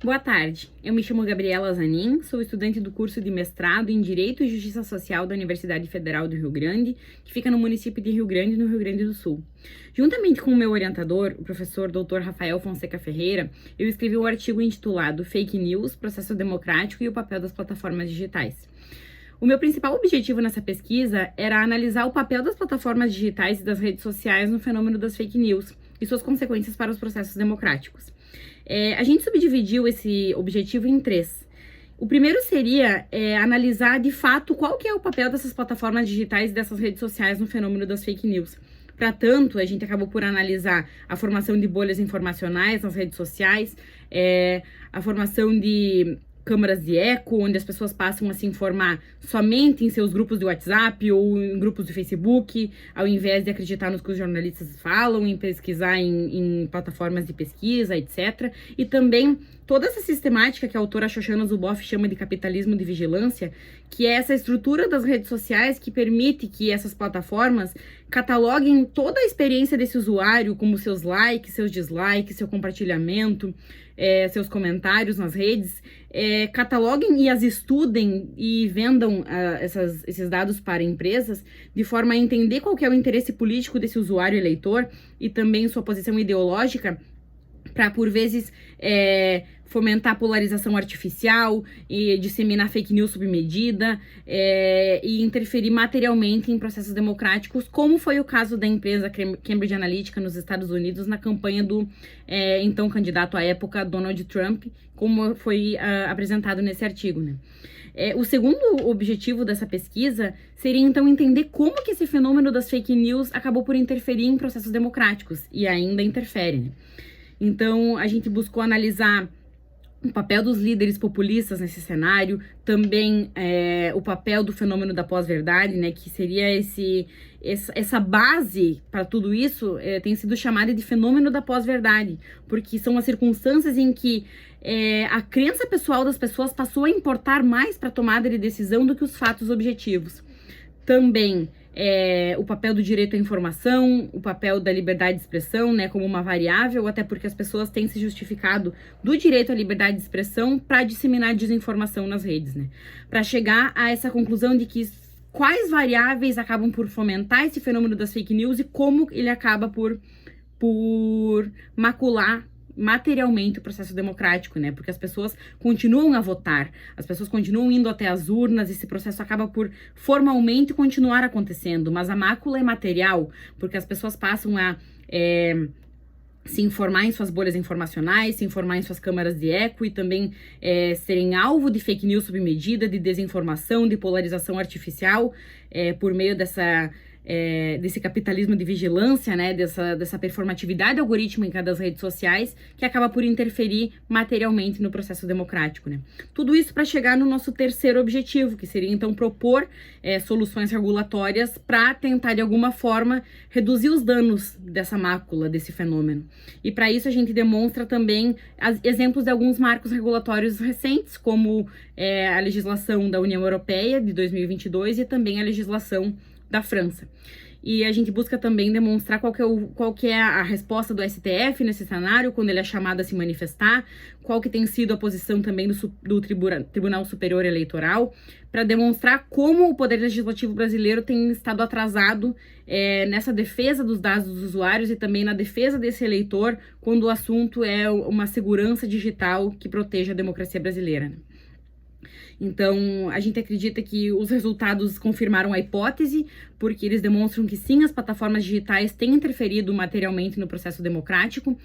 Boa tarde, eu me chamo Gabriela Zanin, sou estudante do curso de mestrado em Direito e Justiça Social da Universidade Federal do Rio Grande, que fica no município de Rio Grande, no Rio Grande do Sul. Juntamente com o meu orientador, o professor Dr. Rafael Fonseca Ferreira, eu escrevi um artigo intitulado Fake News, Processo Democrático e o Papel das Plataformas Digitais. O meu principal objetivo nessa pesquisa era analisar o papel das plataformas digitais e das redes sociais no fenômeno das fake news e suas consequências para os processos democráticos. A gente subdividiu esse objetivo em três. O primeiro seria analisar de fato qual que é o papel dessas plataformas digitais e dessas redes sociais no fenômeno das fake news. Para tanto, a gente acabou por analisar a formação de bolhas informacionais nas redes sociais, a formação de câmaras de eco, onde as pessoas passam a se informar somente em seus grupos de WhatsApp ou em grupos de Facebook, ao invés de acreditar nos que os jornalistas falam, em pesquisar em plataformas de pesquisa, etc. E também toda essa sistemática que a autora Shoshana Zuboff chama de capitalismo de vigilância, que é essa estrutura das redes sociais que permite que essas plataformas cataloguem toda a experiência desse usuário, como seus likes, seus dislikes, seu compartilhamento, seus comentários nas redes, cataloguem e as estudem e vendam esses dados para empresas de forma a entender qual que é o interesse político desse usuário eleitor e também sua posição ideológica, para, por vezes, fomentar polarização artificial e disseminar fake news sob medida e interferir materialmente em processos democráticos, como foi o caso da empresa Cambridge Analytica nos Estados Unidos na campanha do então candidato à época Donald Trump, como foi apresentado nesse artigo, né? O segundo objetivo dessa pesquisa seria, então, entender como que esse fenômeno das fake news acabou por interferir em processos democráticos, e ainda interfere, né? Então, a gente buscou analisar o papel dos líderes populistas nesse cenário, também o papel do fenômeno da pós-verdade, né, que seria essa base para tudo isso, tem sido chamada de fenômeno da pós-verdade, porque são as circunstâncias em que a crença pessoal das pessoas passou a importar mais para a tomada de decisão do que os fatos objetivos. Também o papel do direito à informação, o papel da liberdade de expressão, né, como uma variável, até porque as pessoas têm se justificado do direito à liberdade de expressão para disseminar desinformação nas redes, né, para chegar a essa conclusão de que quais variáveis acabam por fomentar esse fenômeno das fake news e como ele acaba por macular materialmente o processo democrático, né? Porque as pessoas continuam a votar, as pessoas continuam indo até as urnas, esse processo acaba por formalmente continuar acontecendo, mas a mácula é material, porque as pessoas passam a se informar em suas bolhas informacionais, se informar em suas câmaras de eco e também serem alvo de fake news sob medida, de desinformação, de polarização artificial, por meio desse capitalismo de vigilância, né, dessa performatividade algorítmica das redes sociais, que acaba por interferir materialmente no processo democrático, né. Tudo isso para chegar no nosso terceiro objetivo, que seria então propor soluções regulatórias para tentar de alguma forma reduzir os danos dessa mácula, desse fenômeno. E para isso a gente demonstra também exemplos de alguns marcos regulatórios recentes, como a legislação da União Europeia de 2022 e também a legislação da França. E a gente busca também demonstrar qual que é a resposta do STF nesse cenário, quando ele é chamado a se manifestar, qual que tem sido a posição também do Tribunal Superior Eleitoral, para demonstrar como o Poder Legislativo brasileiro tem estado atrasado nessa defesa dos dados dos usuários e também na defesa desse eleitor, quando o assunto é uma segurança digital que proteja a democracia brasileira, né? Então, a gente acredita que os resultados confirmaram a hipótese, porque eles demonstram que sim, as plataformas digitais têm interferido materialmente no processo democrático,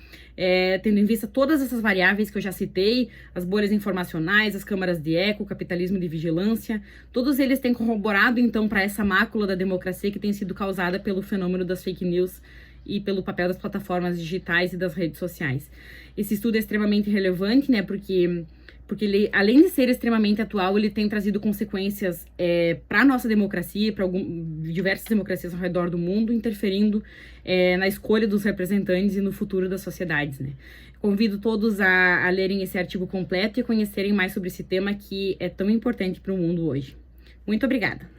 tendo em vista todas essas variáveis que eu já citei, as bolhas informacionais, as câmaras de eco, o capitalismo de vigilância, todos eles têm corroborado, então, para essa mácula da democracia que tem sido causada pelo fenômeno das fake news e pelo papel das plataformas digitais e das redes sociais. Esse estudo é extremamente relevante, né, porque ele, além de ser extremamente atual, ele tem trazido consequências para a nossa democracia, para diversas democracias ao redor do mundo, interferindo na escolha dos representantes e no futuro das sociedades, né? Convido todos a lerem esse artigo completo e conhecerem mais sobre esse tema que é tão importante para o mundo hoje. Muito obrigada!